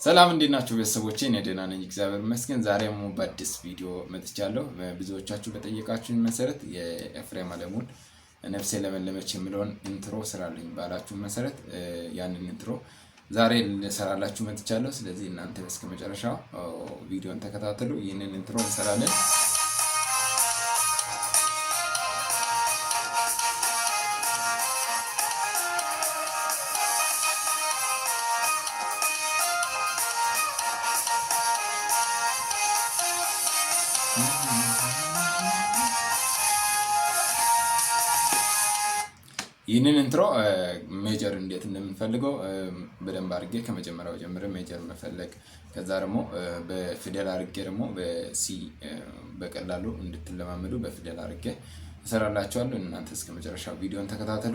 ሰላም እንዴት ናችሁ ቤተሰቦቼ? እኔ ደህና ነኝ እግዚአብሔር ይመስገን። ዛሬም በአዲስ ቪዲዮ መጥቻለሁ። ብዙዎቻችሁ በጠየቃችሁኝ መሰረት የኤፍሬም አለሙን ነፍሴ ለመለመች የሚለውን ኢንትሮ ስራልኝ ባላችሁ መሰረት ያንን ኢንትሮ ዛሬ ልሰራላችሁ መጥቻለሁ። ስለዚህ እናንተ እስከመጨረሻው ቪዲዮን ተከታተሉ። ይህንን ኢንትሮ እንሰራለን። ይህንን ኢንትሮ ሜጀር እንዴት እንደምንፈልገው በደንብ አድርጌ ከመጀመሪያው ጀምሬ ሜጀር መፈለግ፣ ከዛ ደግሞ በፊደል አድርጌ ደግሞ በሲ በቀላሉ እንድትለማመዱ በፊደል አድርጌ እሰራላችኋለሁ። እናንተ እስከ መጨረሻው ቪዲዮን ተከታተሉ።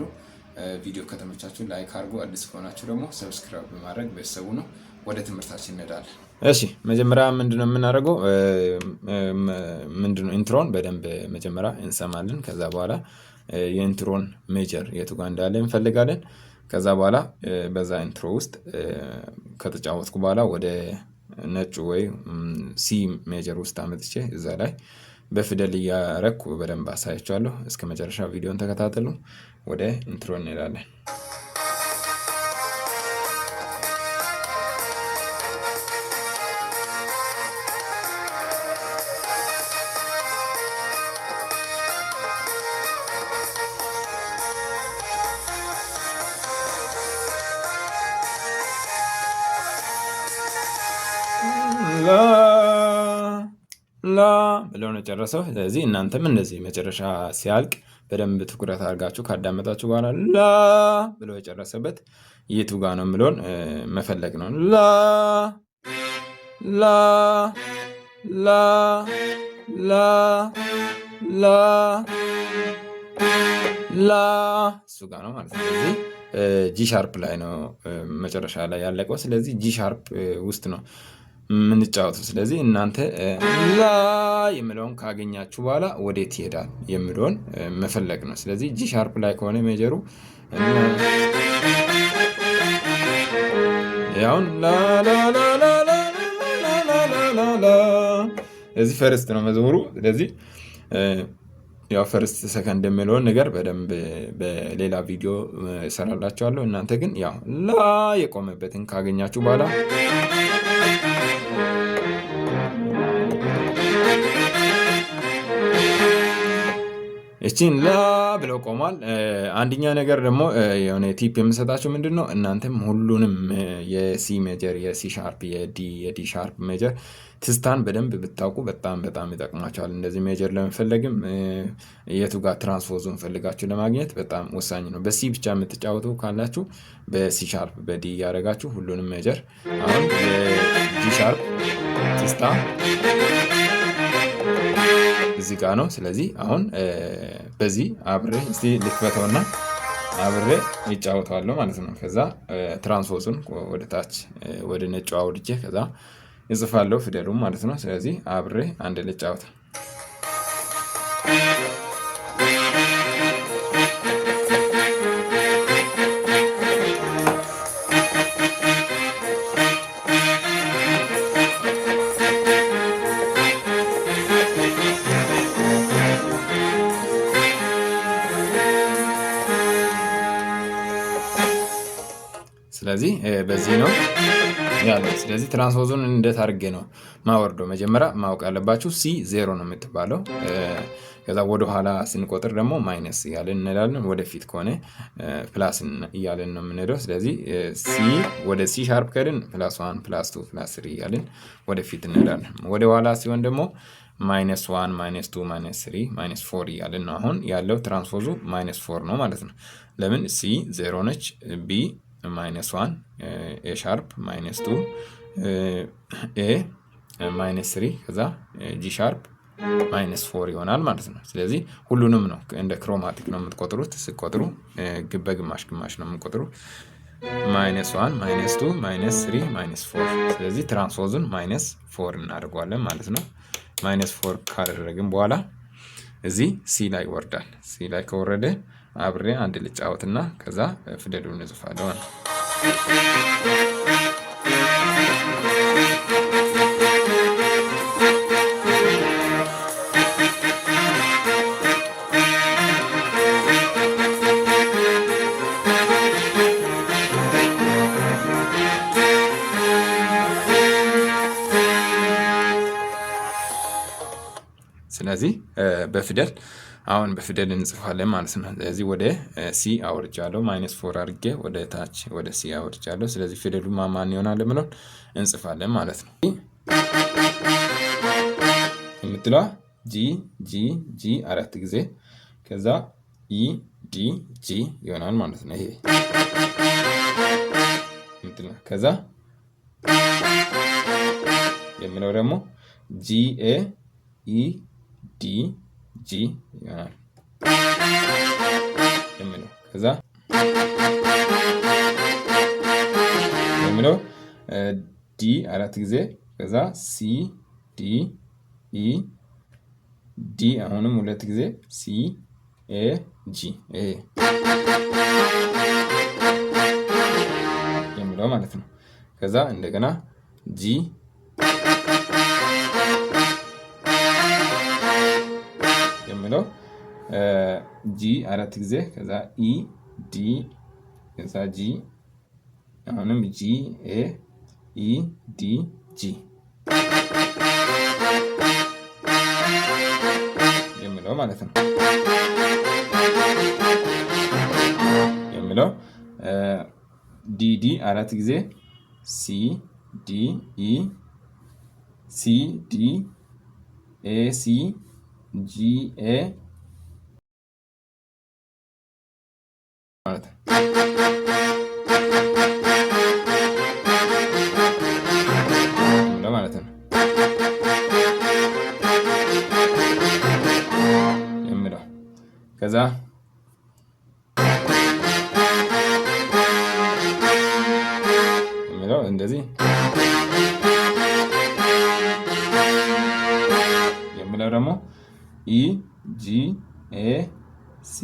ቪዲዮ ከተመቻችሁ ላይክ አድርጉ። አዲስ ከሆናችሁ ደግሞ ሰብስክራይብ በማድረግ ቤተሰቡ ነው። ወደ ትምህርታችን እንሄዳለን። እሺ መጀመሪያ ምንድነው የምናደርገው? ምንድነው ኢንትሮን በደንብ መጀመሪያ እንሰማለን። ከዛ በኋላ የኢንትሮን ሜጀር የቱ ጋር እንዳለ እንፈልጋለን። ከዛ በኋላ በዛ ኢንትሮ ውስጥ ከተጫወትኩ በኋላ ወደ ነጩ ወይ ሲ ሜጀር ውስጥ አመጥቼ እዛ ላይ በፊደል እያረኩ በደንብ አሳያችኋለሁ። እስከ መጨረሻ ቪዲዮን ተከታተሉ። ወደ ኢንትሮ እንሄዳለን። ላ ብለው ነው ጨረሰው። ስለዚህ እናንተም እንደዚህ መጨረሻ ሲያልቅ በደንብ ትኩረት አድርጋችሁ ካዳመጣችሁ በኋላ ላ ብለው የጨረሰበት የቱ ጋ ነው የሚለውን መፈለግ ነው። ላ ላ ላ ላ ላ ላ እሱ ጋ ነው ማለት ነው። ስለዚህ ጂ ሻርፕ ላይ ነው መጨረሻ ላይ ያለቀው። ስለዚህ ጂ ሻርፕ ውስጥ ነው የምንጫወተው። ስለዚህ እናንተ ላ የሚለውን ካገኛችሁ በኋላ ወዴት ይሄዳል የሚለውን መፈለግ ነው። ስለዚህ ጂ ሻርፕ ላይ ከሆነ ሜጀሩ ያውን ላ ላ ላ ላ ላ ላ እዚህ ፈርስት ነው መዝሙሩ። ስለዚህ ያው ፈርስት ሰከንድ የሚለውን ነገር በደንብ በሌላ ቪዲዮ እሰራላችኋለሁ። እናንተ ግን ያው ላ የቆመበትን ካገኛችሁ በኋላ እቺን ላ ብለው ቆሟል። አንደኛ ነገር ደግሞ የሆነ ቲፕ የምሰጣችሁ ምንድነው፣ እናንተም ሁሉንም የሲ ሜጀር፣ የሲ ሻርፕ፣ የዲ ሻርፕ ሜጀር ትስታን በደንብ ብታውቁ በጣም በጣም ይጠቅማቸዋል። እንደዚህ ሜጀር ለመፈለግም የቱ ጋር ትራንስፖዙን ፈልጋችሁ ለማግኘት በጣም ወሳኝ ነው። በሲ ብቻ የምትጫወቱ ካላችሁ በሲ ሻርፕ በዲ እያደረጋችሁ ሁሉንም ሜጀር። አሁን የዲ ሻርፕ ትስታ እዚህ ጋር ነው። ስለዚህ አሁን በዚህ አብሬ እስቲ ልክፈተውና አብሬ ይጫወታለሁ ማለት ነው። ከዛ ትራንስፖዙን ወደ ታች ወደ ነጩ አውርጄ ከዛ እጽፋለሁ ፊደሉን ማለት ነው። ስለዚህ አብሬ አንድ ልጫወት። ስለዚህ በዚህ ነው ያለው። ስለዚህ ትራንስፖዙን እንዴት አድርጌ ነው ማወርደው? መጀመሪያ ማወቅ ያለባችሁ ሲ 0 ነው የምትባለው። ከዛ ወደ ኋላ ስንቆጥር ደግሞ ማይነስ እያለን እንሄዳለን። ወደፊት ከሆነ ፕላስ እያለን ነው የምንሄደው። ስለዚህ ሲ ወደ ሲ ሻርፕ ከሄድን +1 +2 +3 እያለን ወደፊት እንሄዳለን። ወደ ኋላ ሲሆን ደግሞ -1 -2 -3 -4 እያለን ነው። አሁን ያለው ትራንስፖዙ -4 ነው ማለት ነው። ለምን ሲ 0 ነች፣ ቢ -1 ኤ ሻርፕ -2 ኤ -3 ከዛ ጂ ሻርፕ -4 ይሆናል ማለት ነው። ስለዚህ ሁሉንም ነው እንደ ክሮማቲክ ነው የምትቆጥሩት። ስትቆጥሩ በግማሽ ግማሽ ነው የምትቆጥሩት። -1 -2 -3 -4። ስለዚህ ትራንስፖዙን -4 እናደርገዋለን ማለት ነው። -4 ካደረግን በኋላ እዚህ ሲ ላይ ይወርዳል። ሲ ላይ ከወረደ አብሬ አንድ ልጫወትና ከዛ ፊደሉን እጽፋለሁ። ስለዚህ በፊደል አሁን በፊደል እንጽፋለን ማለት ነው። ስለዚህ ወደ ሲ አውርጃለሁ፣ -4 አድርጌ ወደ ታች ወደ ሲ አውርጃለሁ። ስለዚህ ፊደሉ ማን ይሆናል የምለውን እንጽፋለን ማለት ነው። የምትለዋ ጂ ጂ ጂ 4 ጊዜ ከዛ ኢ ዲ ጂ ይሆናል ማለት ነው። ይሄ ከዛ የሚለው ደግሞ ጂ ኤ ኢ ዲ ጂ ይሆናል የሚለው ከዛ የሚለው ዲ 4 ጊዜ ከዛ ሲ ዲ ኢ ዲ አሁንም 2 ጊዜ ሲ ኤ ጂ የሚለው ማለት ነው። ከዛ እንደገና ጂ የሚለው ጂ 4 ጊዜ ከዛ ኢ ዲ ከዛ ጂ አሁንም ጂ ኤ ኢ ዲ ጂ የሚለው ማለት ነው። የሚለው ዲ ዲ 4 ጊዜ ሲ ዲ ኢ ሲ ዲ ኤ ሲ ጂ ኤ ማለት ነው ማለት ነው የሚለው ከዛ የሚለው እንደዚህ የሚለው ደግሞ ኢ ጂ ኤ ሲ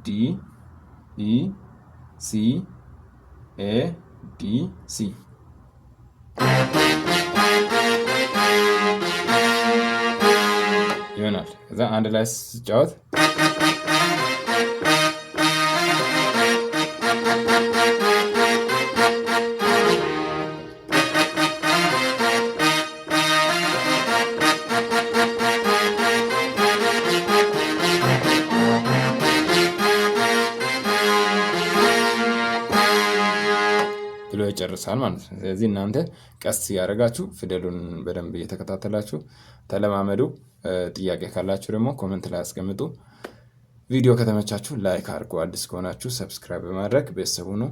ዲ ኢ ሲ ኤ ዲ ሲ ይሆናል። ከዛ አንድ ላይ ስጫወት ብሎ ይጨርሳል ማለት ነው። ስለዚህ እናንተ ቀስ ያደረጋችሁ ፊደሉን በደንብ እየተከታተላችሁ ተለማመዱ። ጥያቄ ካላችሁ ደግሞ ኮመንት ላይ አስቀምጡ። ቪዲዮ ከተመቻችሁ ላይክ አድርጉ። አዲስ ከሆናችሁ ሰብስክራይብ በማድረግ ቤተሰቡ ነው።